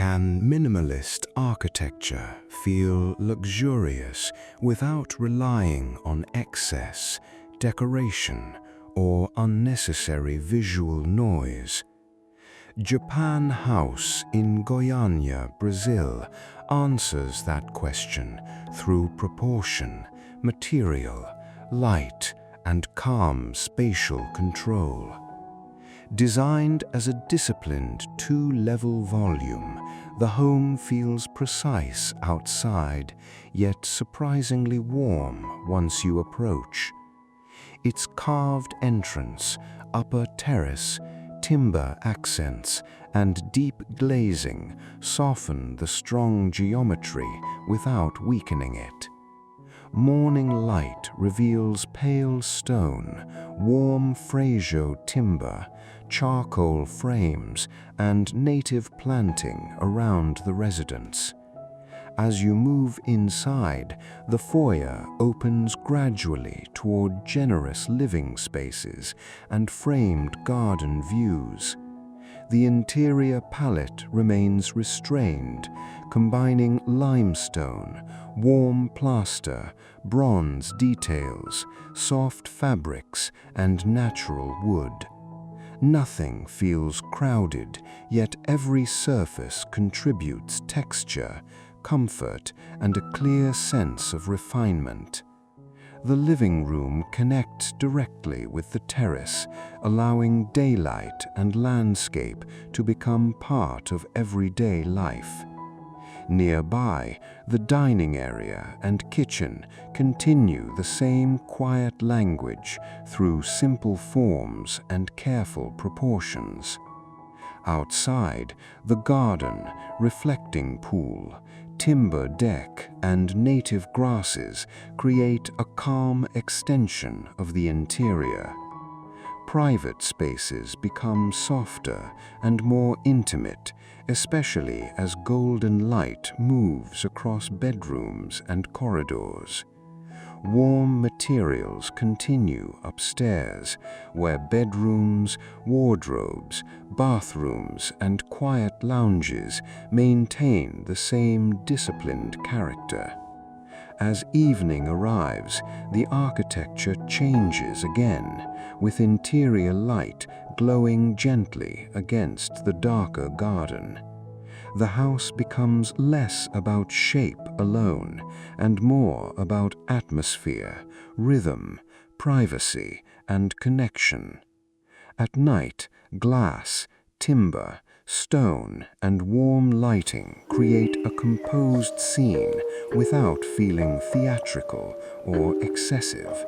Can minimalist architecture feel luxurious without relying on excess, decoration, or unnecessary visual noise? Japan House in Goiânia, Brazil, answers that question through proportion, material, light, and calm spatial control. Designed as a disciplined two-level volume, the home feels precise outside, yet surprisingly warm once you approach. Its carved entrance, upper terrace, timber accents, and deep glazing soften the strong geometry without weakening it. Morning light reveals pale stone, warm fresco timber, charcoal frames, and native planting around the residence. As you move inside, the foyer opens gradually toward generous living spaces and framed garden views. The interior palette remains restrained, combining limestone, warm plaster, bronze details, soft fabrics, and natural wood. Nothing feels crowded, yet every surface contributes texture, comfort, and a clear sense of refinement. The living room connects directly with the terrace, allowing daylight and landscape to become part of everyday life. Nearby, the dining area and kitchen continue the same quiet language through simple forms and careful proportions. Outside, the garden, reflecting pool, timber deck, and native grasses create a calm extension of the interior. Private spaces become softer and more intimate, especially as golden light moves across bedrooms and corridors. Warm materials continue upstairs, where bedrooms, wardrobes, bathrooms, and quiet lounges maintain the same disciplined character. As evening arrives, the architecture changes again, with interior light glowing gently against the darker garden. The house becomes less about shape alone and more about atmosphere, rhythm, privacy, and connection. At night, glass, timber, stone, and warm lighting create a composed scene without feeling theatrical or excessive.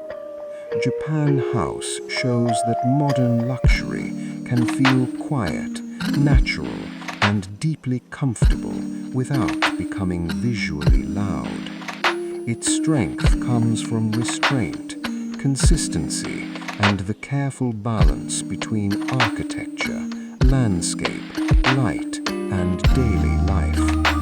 Japan House shows that modern luxury can feel quiet, natural, and deeply comfortable without becoming visually loud. Its strength comes from restraint, consistency, and the careful balance between architecture, landscape, light, and daily life.